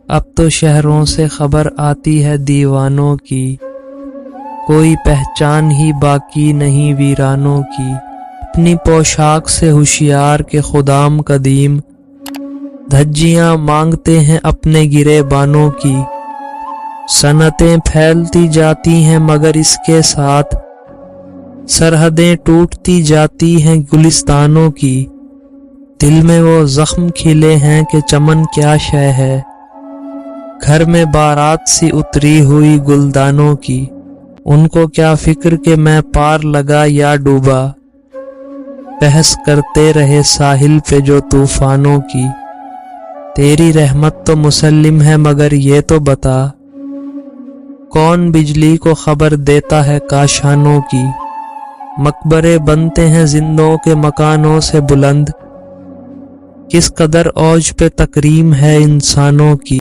اب تو شہروں سے خبر آتی ہے دیوانوں کی، کوئی پہچان ہی باقی نہیں ویرانوں کی۔ اپنی پوشاک سے ہوشیار کے خدام قدیم، دھجیاں مانگتے ہیں اپنے گرے بانوں کی۔ صنعتیں پھیلتی جاتی ہیں مگر اس کے ساتھ سرحدیں ٹوٹتی جاتی ہیں گلستانوں کی۔ دل میں وہ زخم کھلے ہیں کہ چمن کیا شے ہے، گھر میں بارات سی اتری ہوئی گلدانوں کی۔ ان کو کیا فکر کہ میں پار لگا یا ڈوبا، بحث کرتے رہے ساحل پہ جو طوفانوں کی۔ تیری رحمت تو مسلم ہے مگر یہ تو بتا، کون بجلی کو خبر دیتا ہے کاشانوں کی۔ مقبرے بنتے ہیں زندوں کے مکانوں سے بلند، کس قدر اوج پہ تکریم ہے انسانوں کی۔